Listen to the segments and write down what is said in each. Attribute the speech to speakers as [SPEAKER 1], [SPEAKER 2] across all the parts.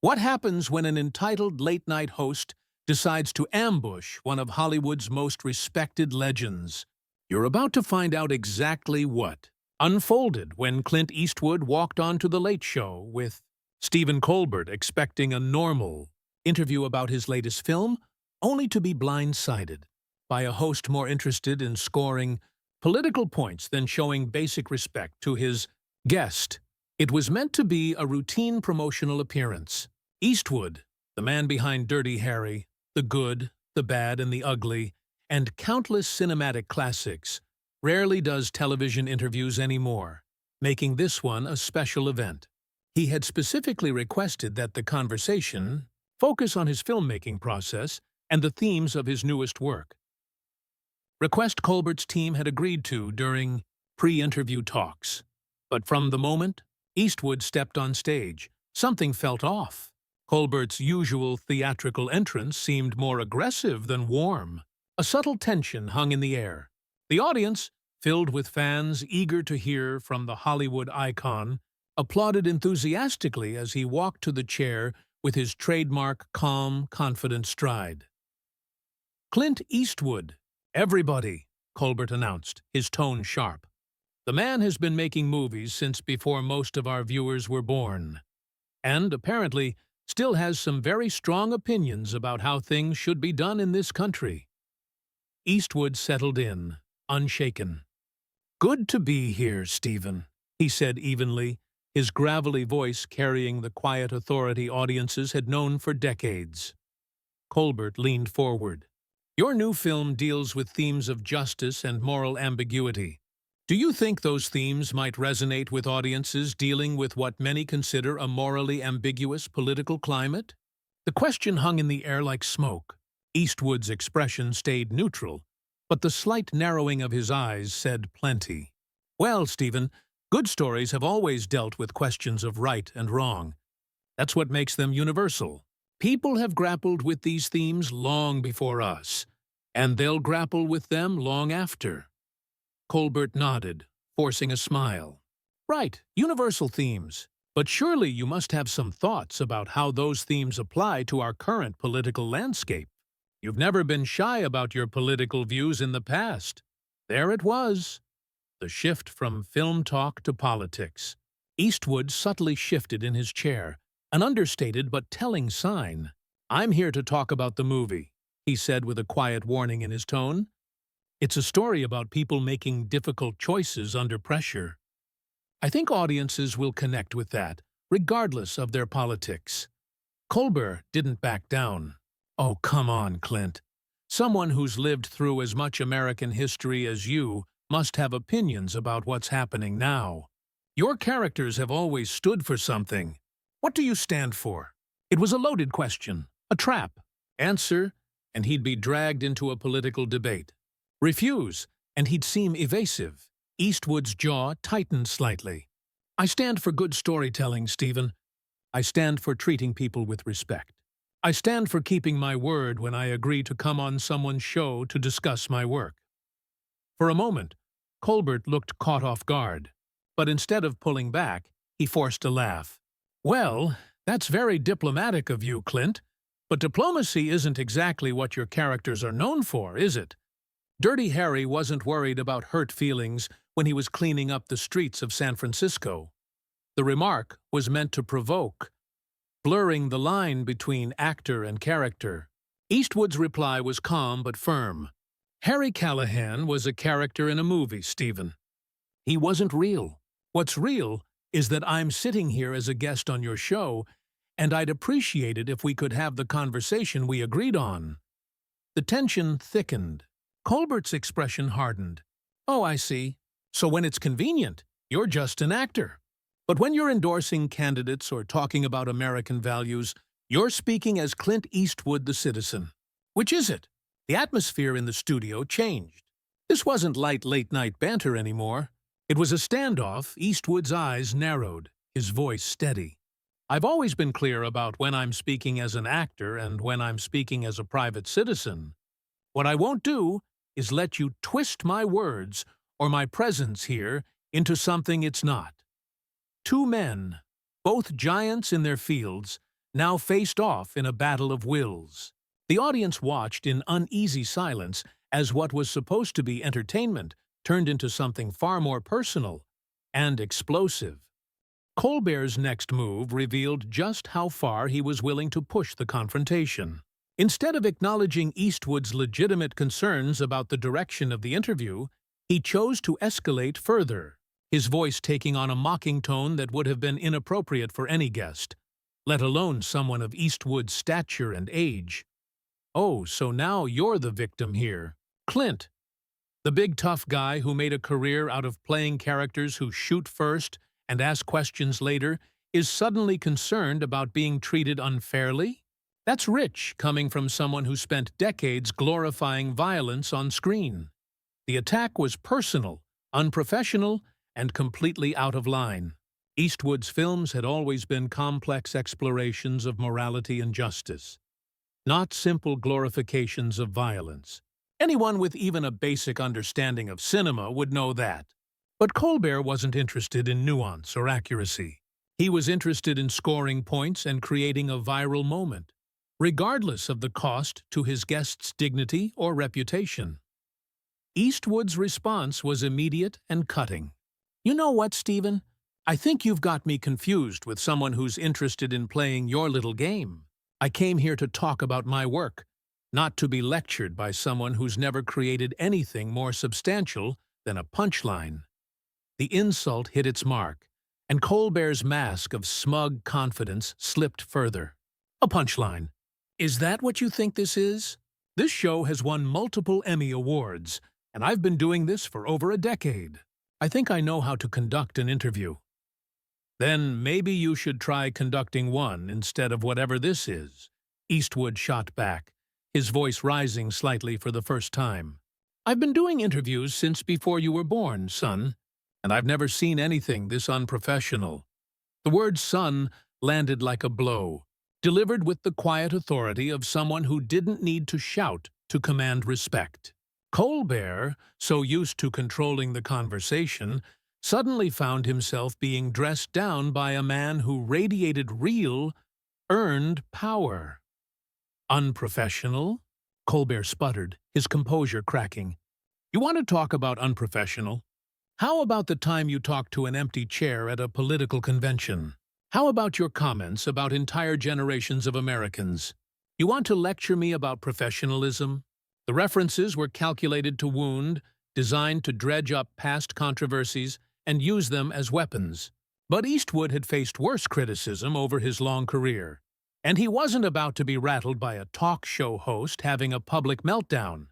[SPEAKER 1] What happens when an entitled late-night host decides to ambush one of Hollywood's most respected legends? You're about to find out exactly what unfolded when Clint Eastwood walked onto The Late Show with Stephen Colbert expecting a normal interview about his latest film, only to be blindsided by a host more interested in scoring political points than showing basic respect to his guest. It was meant to be a routine promotional appearance. Eastwood, the man behind Dirty Harry, The Good, The Bad, and the Ugly, and countless cinematic classics, rarely does television interviews anymore, making this one a special event. He had specifically requested that the conversation focus on his filmmaking process and the themes of his newest work. Request Colbert's team had agreed to during pre-interview talks. But from the moment Eastwood stepped on stage, something felt off. Colbert's usual theatrical entrance seemed more aggressive than warm. A subtle tension hung in the air. The audience, filled with fans eager to hear from the Hollywood icon, applauded enthusiastically as he walked to the chair with his trademark calm, confident stride. "Clint Eastwood, everybody," Colbert announced, his tone sharp. "The man has been making movies since before most of our viewers were born, and apparently still has some very strong opinions about how things should be done in this country." Eastwood settled in, unshaken. "Good to be here, Stephen," he said evenly, his gravelly voice carrying the quiet authority audiences had known for decades. Colbert leaned forward. "Your new film deals with themes of justice and moral ambiguity. Do you think those themes might resonate with audiences dealing with what many consider a morally ambiguous political climate?" The question hung in the air like smoke. Eastwood's expression stayed neutral, but the slight narrowing of his eyes said plenty. "Well, Stephen, good stories have always dealt with questions of right and wrong. That's what makes them universal. People have grappled with these themes long before us, and they'll grapple with them long after." Colbert nodded, forcing a smile. "Right, universal themes. But surely you must have some thoughts about how those themes apply to our current political landscape. You've never been shy about your political views in the past." There it was, the shift from film talk to politics. Eastwood subtly shifted in his chair, an understated but telling sign. "I'm here to talk about the movie," he said with a quiet warning in his tone. "It's a story about people making difficult choices under pressure. I think audiences will connect with that, regardless of their politics." Colbert didn't back down. "Oh, come on, Clint. Someone who's lived through as much American history as you must have opinions about what's happening now. Your characters have always stood for something. What do you stand for?" It was a loaded question, a trap. Answer, and he'd be dragged into a political debate. Refuse, and he'd seem evasive. Eastwood's jaw tightened slightly. "I stand for good storytelling, Stephen. I stand for treating people with respect. I stand for keeping my word when I agree to come on someone's show to discuss my work." For a moment, Colbert looked caught off guard, but instead of pulling back, he forced a laugh. "Well, that's very diplomatic of you, Clint, but diplomacy isn't exactly what your characters are known for, is it? Dirty Harry wasn't worried about hurt feelings when he was cleaning up the streets of San Francisco. The remark was meant to provoke, blurring the line between actor and character." Eastwood's reply was calm but firm. "Harry Callahan was a character in a movie, Stephen. He wasn't real. What's real is that I'm sitting here as a guest on your show, and I'd appreciate it if we could have the conversation we agreed on." The tension thickened. Colbert's expression hardened. "Oh, I see. So when it's convenient, you're just an actor. But when you're endorsing candidates or talking about American values, you're speaking as Clint Eastwood, the citizen. Which is it?" The atmosphere in the studio changed. This wasn't light late-night banter anymore. It was a standoff. Eastwood's eyes narrowed, his voice steady. "I've always been clear about when I'm speaking as an actor and when I'm speaking as a private citizen. What I won't do is let you twist my words or my presence here into something it's not." Two men, both giants in their fields, now faced off in a battle of wills. The audience watched in uneasy silence as what was supposed to be entertainment turned into something far more personal and explosive. Colbert's next move revealed just how far he was willing to push the confrontation. Instead of acknowledging Eastwood's legitimate concerns about the direction of the interview, he chose to escalate further, his voice taking on a mocking tone that would have been inappropriate for any guest, let alone someone of Eastwood's stature and age. "Oh, so now you're the victim here. Clint, the big tough guy who made a career out of playing characters who shoot first and ask questions later, is suddenly concerned about being treated unfairly? That's rich, coming from someone who spent decades glorifying violence on screen." The attack was personal, unprofessional, and completely out of line. Eastwood's films had always been complex explorations of morality and justice, not simple glorifications of violence. Anyone with even a basic understanding of cinema would know that. But Colbert wasn't interested in nuance or accuracy. He was interested in scoring points and creating a viral moment, regardless of the cost to his guest's dignity or reputation. Eastwood's response was immediate and cutting. "You know what, Stephen? I think you've got me confused with someone who's interested in playing your little game. I came here to talk about my work, not to be lectured by someone who's never created anything more substantial than a punchline." The insult hit its mark, and Colbert's mask of smug confidence slipped further. "A punchline? Is that what you think this is? This show has won multiple Emmy Awards, and I've been doing this for over a decade. I think I know how to conduct an interview." "Then maybe you should try conducting one instead of whatever this is," Eastwood shot back, his voice rising slightly for the first time. "I've been doing interviews since before you were born, son, and I've never seen anything this unprofessional." The word "son" landed like a blow, delivered with the quiet authority of someone who didn't need to shout to command respect. Colbert, so used to controlling the conversation, suddenly found himself being dressed down by a man who radiated real, earned power. "Unprofessional?" Colbert sputtered, his composure cracking. "You want to talk about unprofessional? How about the time you talked to an empty chair at a political convention? How about your comments about entire generations of Americans? You want to lecture me about professionalism?" The references were calculated to wound, designed to dredge up past controversies and use them as weapons. But Eastwood had faced worse criticism over his long career, and he wasn't about to be rattled by a talk show host having a public meltdown.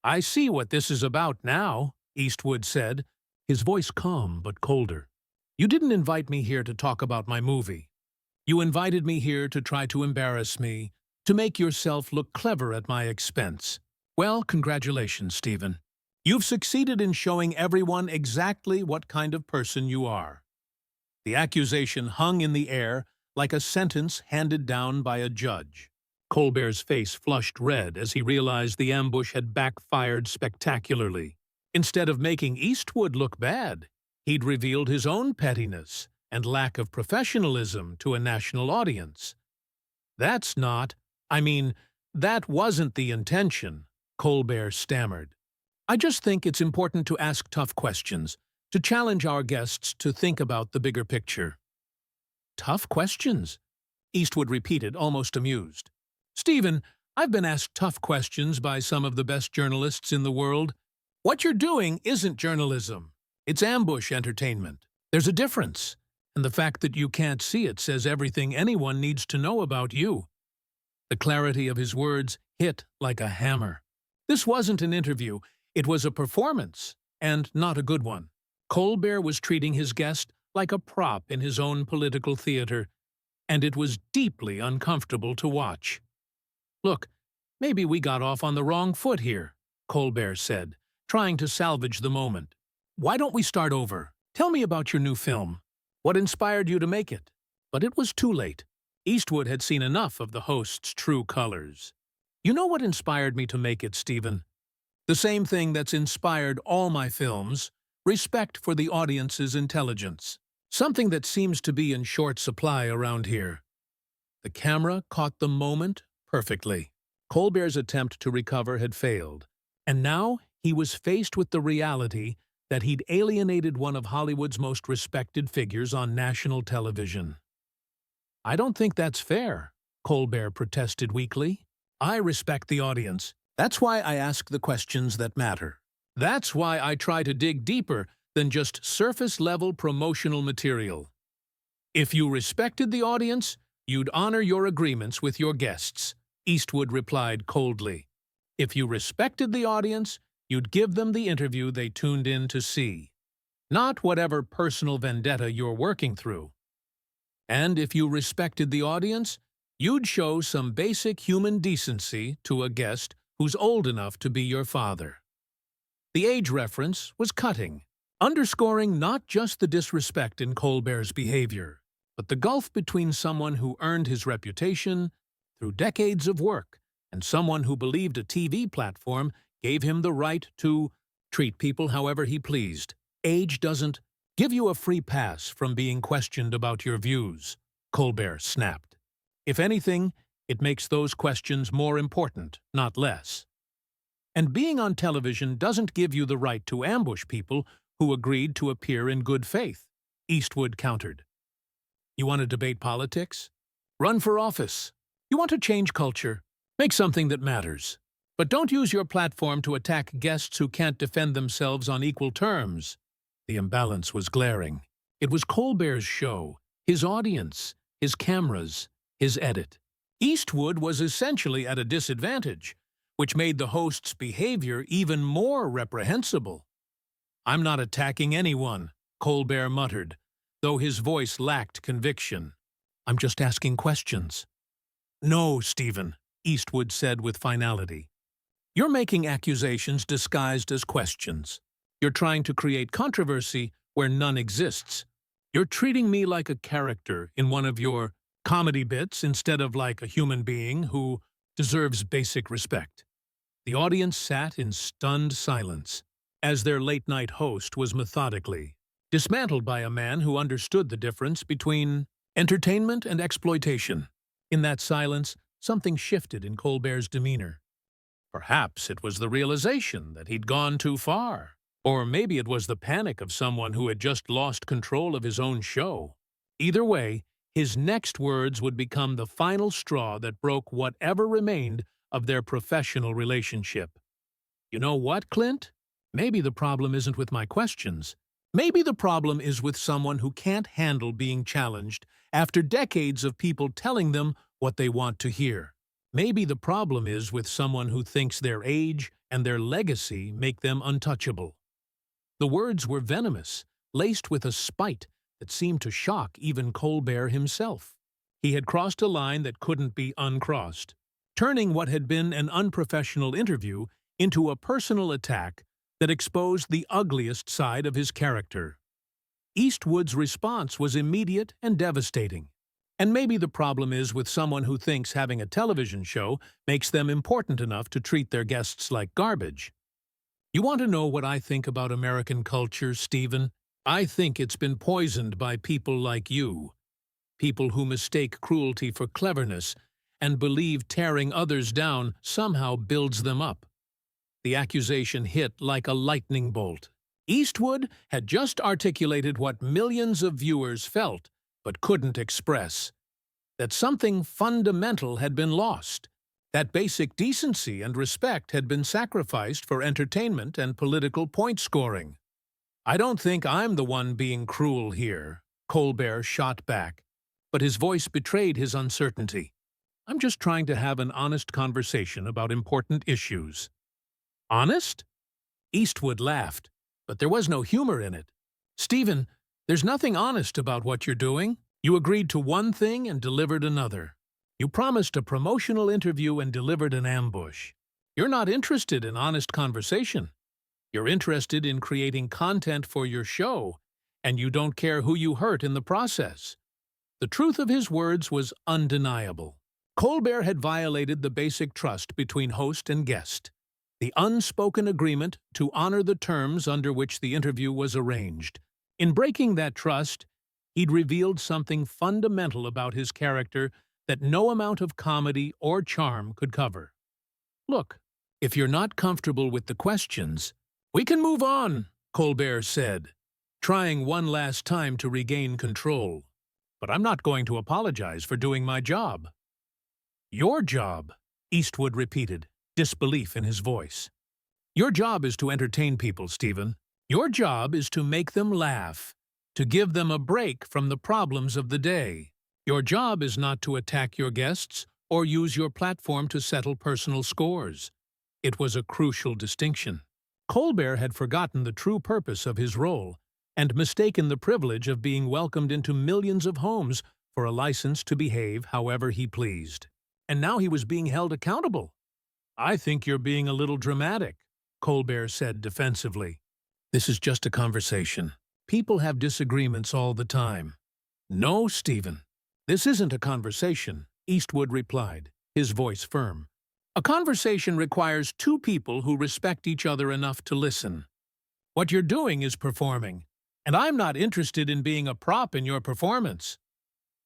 [SPEAKER 1] "I see what this is about now," Eastwood said, his voice calm but colder. "You didn't invite me here to talk about my movie. You invited me here to try to embarrass me, to make yourself look clever at my expense. Well, congratulations, Stephen. You've succeeded in showing everyone exactly what kind of person you are." The accusation hung in the air like a sentence handed down by a judge. Colbert's face flushed red as he realized the ambush had backfired spectacularly. Instead of making Eastwood look bad, he'd revealed his own pettiness and lack of professionalism to a national audience. That wasn't the intention," Colbert stammered. "I just think it's important to ask tough questions, to challenge our guests to think about the bigger picture." "Tough questions?" Eastwood repeated, almost amused. "Stephen, I've been asked tough questions by some of the best journalists in the world. What you're doing isn't journalism. It's ambush entertainment. There's a difference, and the fact that you can't see it says everything anyone needs to know about you." The clarity of his words hit like a hammer. This wasn't an interview, it was a performance, and not a good one. Colbert was treating his guest like a prop in his own political theater, and it was deeply uncomfortable to watch. "Look, maybe we got off on the wrong foot here," Colbert said, trying to salvage the moment. "Why don't we start over? Tell me about your new film. What inspired you to make it?" But it was too late. Eastwood had seen enough of the host's true colors. "You know what inspired me to make it, Stephen? The same thing that's inspired all my films: respect for the audience's intelligence. Something that seems to be in short supply around here." The camera caught the moment perfectly. Colbert's attempt to recover had failed, and now he was faced with the reality that he'd alienated one of Hollywood's most respected figures on national television. "I don't think that's fair," Colbert protested weakly. "I respect the audience. That's why I ask the questions that matter. That's why I try to dig deeper than just surface-level promotional material. If you respected the audience, you'd honor your agreements with your guests," Eastwood replied coldly. "If you respected the audience, you'd give them the interview they tuned in to see, not whatever personal vendetta you're working through. And if you respected the audience, you'd show some basic human decency to a guest who's old enough to be your father." The age reference was cutting, underscoring not just the disrespect in Colbert's behavior, but the gulf between someone who earned his reputation through decades of work and someone who believed a TV platform gave him the right to treat people however he pleased. "Age doesn't give you a free pass from being questioned about your views," Colbert snapped. "If anything, it makes those questions more important, not less. And being on television doesn't give you the right to ambush people who agreed to appear in good faith," Eastwood countered. "You want to debate politics? Run for office. You want to change culture? Make something that matters. But don't use your platform to attack guests who can't defend themselves on equal terms." The imbalance was glaring. It was Colbert's show, his audience, his cameras, his edit. Eastwood was essentially at a disadvantage, which made the host's behavior even more reprehensible. "I'm not attacking anyone," Colbert muttered, though his voice lacked conviction. "I'm just asking questions." "No, Stephen," Eastwood said with finality. "You're making accusations disguised as questions. You're trying to create controversy where none exists. You're treating me like a character in one of your comedy bits instead of like a human being who deserves basic respect." The audience sat in stunned silence, as their late-night host was methodically dismantled by a man who understood the difference between entertainment and exploitation. In that silence, something shifted in Colbert's demeanor. Perhaps it was the realization that he'd gone too far, or maybe it was the panic of someone who had just lost control of his own show. Either way, his next words would become the final straw that broke whatever remained of their professional relationship. "You know what, Clint? Maybe the problem isn't with my questions. Maybe the problem is with someone who can't handle being challenged after decades of people telling them what they want to hear. Maybe the problem is with someone who thinks their age and their legacy make them untouchable." The words were venomous, laced with a spite that seemed to shock even Colbert himself. He had crossed a line that couldn't be uncrossed, turning what had been an unprofessional interview into a personal attack that exposed the ugliest side of his character. Eastwood's response was immediate and devastating. And maybe the problem is with someone who thinks having a television show makes them important enough to treat their guests like garbage. "You want to know what I think about American culture, Stephen? I think it's been poisoned by people like you. People who mistake cruelty for cleverness and believe tearing others down somehow builds them up." The accusation hit like a lightning bolt. Eastwood had just articulated what millions of viewers felt but couldn't express: that something fundamental had been lost, that basic decency and respect had been sacrificed for entertainment and political point-scoring. "I don't think I'm the one being cruel here," Colbert shot back, but his voice betrayed his uncertainty. "I'm just trying to have an honest conversation about important issues." "Honest?" Eastwood laughed, but there was no humor in it. "Stephen, there's nothing honest about what you're doing. You agreed to one thing and delivered another. You promised a promotional interview and delivered an ambush. You're not interested in honest conversation. You're interested in creating content for your show, and you don't care who you hurt in the process." The truth of his words was undeniable. Colbert had violated the basic trust between host and guest, the unspoken agreement to honor the terms under which the interview was arranged. In breaking that trust, he'd revealed something fundamental about his character that no amount of comedy or charm could cover. "Look, if you're not comfortable with the questions, we can move on," Colbert said, trying one last time to regain control. "But I'm not going to apologize for doing my job." "Your job," Eastwood repeated, disbelief in his voice. "Your job is to entertain people, Stephen. Your job is to make them laugh, to give them a break from the problems of the day. Your job is not to attack your guests or use your platform to settle personal scores." It was a crucial distinction. Colbert had forgotten the true purpose of his role and mistaken the privilege of being welcomed into millions of homes for a license to behave however he pleased. And now he was being held accountable. "I think you're being a little dramatic," Colbert said defensively. "This is just a conversation. People have disagreements all the time." "No, Stephen, this isn't a conversation," Eastwood replied, his voice firm. "A conversation requires two people who respect each other enough to listen. What you're doing is performing, and I'm not interested in being a prop in your performance."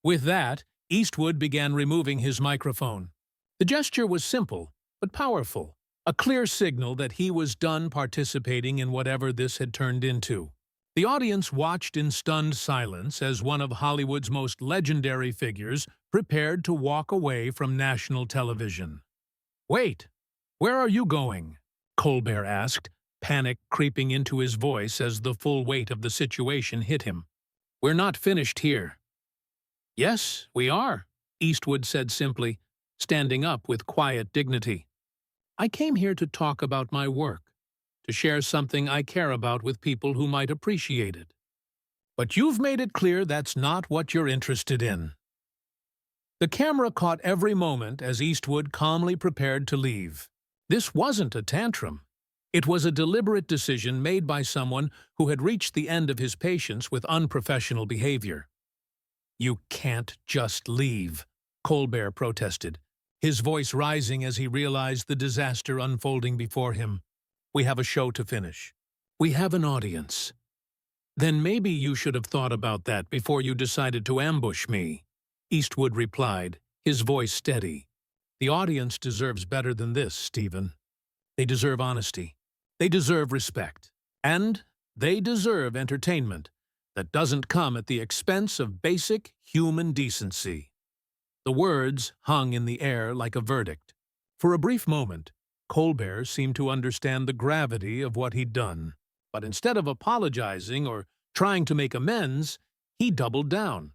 [SPEAKER 1] With that, Eastwood began removing his microphone. The gesture was simple, but powerful, a clear signal that he was done participating in whatever this had turned into. The audience watched in stunned silence as one of Hollywood's most legendary figures prepared to walk away from national television. "Wait, where are you going?" Colbert asked, panic creeping into his voice as the full weight of the situation hit him. "We're not finished here." "Yes, we are," Eastwood said simply, standing up with quiet dignity. "I came here to talk about my work, to share something I care about with people who might appreciate it. But you've made it clear that's not what you're interested in." The camera caught every moment as Eastwood calmly prepared to leave. This wasn't a tantrum. It was a deliberate decision made by someone who had reached the end of his patience with unprofessional behavior. "You can't just leave," Colbert protested, his voice rising as he realized the disaster unfolding before him. "We have a show to finish. We have an audience." "Then maybe you should have thought about that before you decided to ambush me," Eastwood replied, his voice steady. "The audience deserves better than this, Stephen. They deserve honesty. They deserve respect. And they deserve entertainment that doesn't come at the expense of basic human decency." The words hung in the air like a verdict. For a brief moment, Colbert seemed to understand the gravity of what he'd done. But instead of apologizing or trying to make amends, he doubled down.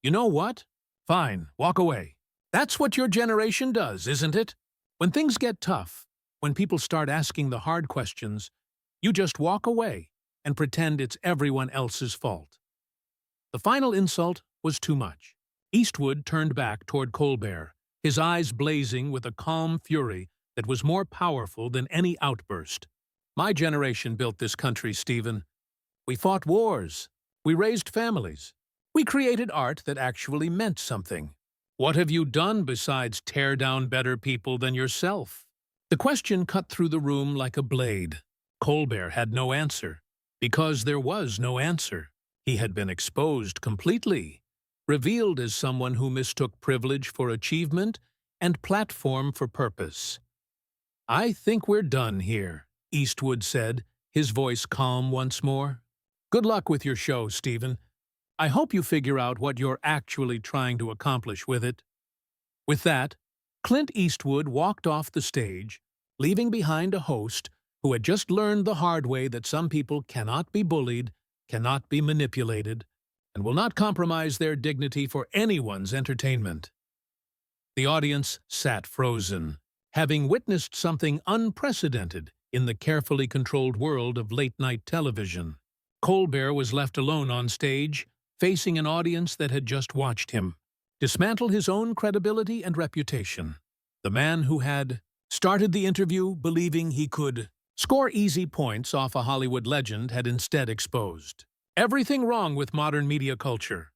[SPEAKER 1] "You know what? Fine, walk away. That's what your generation does, isn't it? When things get tough, when people start asking the hard questions, you just walk away and pretend it's everyone else's fault." The final insult was too much. Eastwood turned back toward Colbert, his eyes blazing with a calm fury that was more powerful than any outburst. "My generation built this country, Stephen. We fought wars. We raised families. We created art that actually meant something. What have you done besides tear down better people than yourself?" The question cut through the room like a blade. Colbert had no answer, because there was no answer. He had been exposed completely, revealed as someone who mistook privilege for achievement and platform for purpose. "I think we're done here," Eastwood said, his voice calm once more. "Good luck with your show, Stephen. I hope you figure out what you're actually trying to accomplish with it." With that, Clint Eastwood walked off the stage, leaving behind a host who had just learned the hard way that some people cannot be bullied, cannot be manipulated, and will not compromise their dignity for anyone's entertainment. The audience sat frozen, having witnessed something unprecedented in the carefully controlled world of late-night television. Colbert was left alone on stage, facing an audience that had just watched him dismantle his own credibility and reputation. The man who had started the interview believing he could score easy points off a Hollywood legend had instead exposed everything wrong with modern media culture.